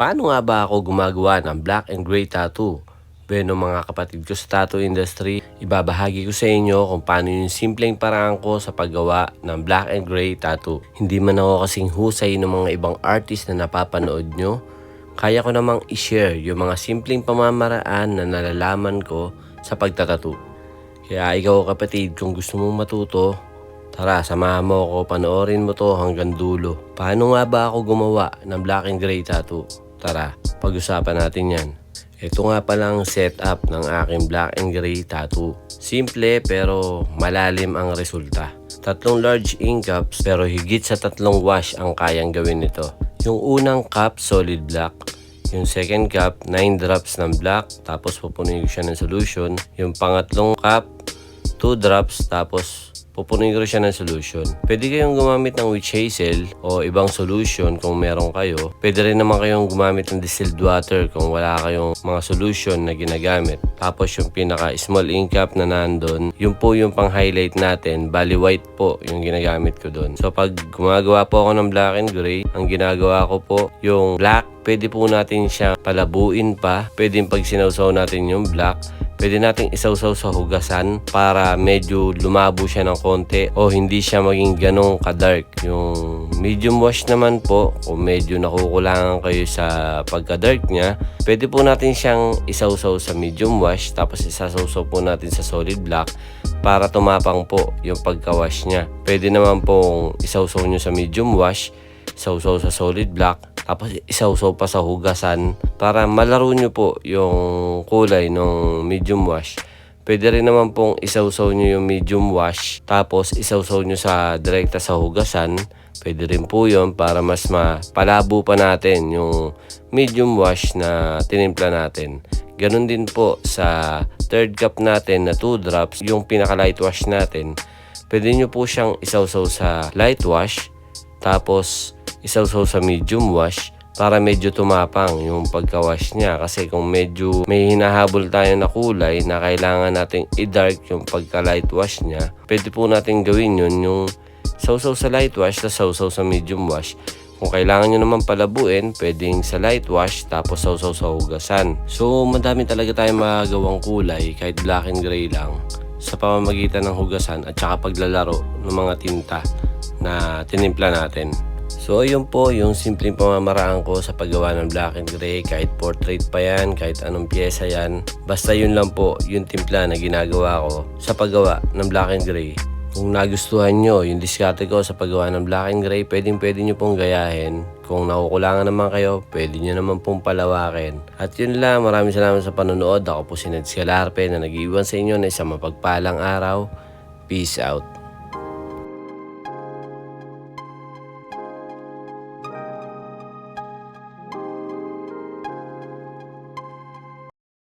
Paano nga ba ako gumagawa ng black and gray tattoo? Bueno mga kapatid ko sa tattoo industry, ibabahagi ko sa inyo kung paano yung simpleng paraan ko sa paggawa ng black and gray tattoo. Hindi man ako kasing husay ng mga ibang artist na napapanood nyo, kaya ko namang i-share yung mga simpleng pamamaraan na nalalaman ko sa pagtatattoo. Kaya ikaw kapatid, kung gusto mong matuto, tara samahan mo ako, panoorin mo to hanggang dulo. Paano nga ba ako gumawa ng black and gray tattoo? Tara, pag-usapan natin yan. Ito nga palang setup ng aking black and gray tattoo. Simple pero malalim ang resulta. 3 large ink cups pero higit sa 3 wash ang kayang gawin nito. Yung unang cup, solid black. Yung second cup, 9 drops ng black. Tapos pupunuin ko siya ng solution. Yung pangatlong cup, 2 drops. Tapos pupunuin ko siya ng solution. Pwede kayong gumamit ng witch hazel o ibang solution kung meron kayo. Pwede rin naman kayong gumamit ng distilled water kung wala kayong mga solution na ginagamit. Tapos yung pinaka small ink cap na nandun, yun po yung pang highlight natin. Bali white po yung ginagamit ko dun. So pag gumagawa po ako ng black and gray, ang ginagawa ko po yung black, pwede po natin siya palabuin pa. Pwede pag sinawsaw natin yung black, pwede nating isawsaw sa hugasan para medyo lumabo siya ng konti o hindi siya maging ganong ka-dark. Yung medium wash naman po, kung medyo nakukulangan kayo sa pagka-dark niya, pwede po natin siyang isawsaw sa medium wash tapos isasawsaw po natin sa solid black para tumapang po yung pagka-wash niya. Pwede naman pong isawsaw nyo sa medium wash, isawsaw sa solid black, tapos isawsaw pa sa hugasan para malaro nyo po yung kulay ng medium wash. Pwede rin naman pong isawsaw nyo yung medium wash tapos isawsaw nyo sa direkta sa hugasan. Pwede rin po yun para mas mapalabo pa natin yung medium wash na tinimpla natin. Ganon din po sa third cup natin na 2 drops, yung pinaka light wash natin. Pwede nyo po siyang isawsaw sa light wash tapos isawsaw sa medium wash para medyo tumapang yung pagka-wash niya. Kasi kung medyo may hinahabol tayo na kulay na kailangan nating i-dark yung pagka-light wash niya, pwede po natin gawin yun yung sawsaw sa light wash tapos sawsaw sa medium wash. Kung kailangan nyo naman palabuin, pwedeng sa light wash tapos sawsaw sa hugasan. So madami talaga tayong magagawang kulay kahit black and gray lang sa pamamagitan ng hugasan at saka paglalaro ng mga tinta na tinimpla natin. So yun po yung simpleng pamamaraan ko sa paggawa ng black and gray. Kahit portrait pa yan, kahit anong pyesa yan, basta yun lang po yung timpla na ginagawa ko sa paggawa ng black and gray. Kung nagustuhan nyo yung diskarte ko sa paggawa ng black and gray, pwede nyo pong gayahin. Kung nakukulangan naman kayo, pwede nyo naman pong palawakin. At yun lang, maraming salamat sa panonood. Ako po si Neds Galarpe na nag-iwan sa inyo na isang mapagpalang araw. Peace out.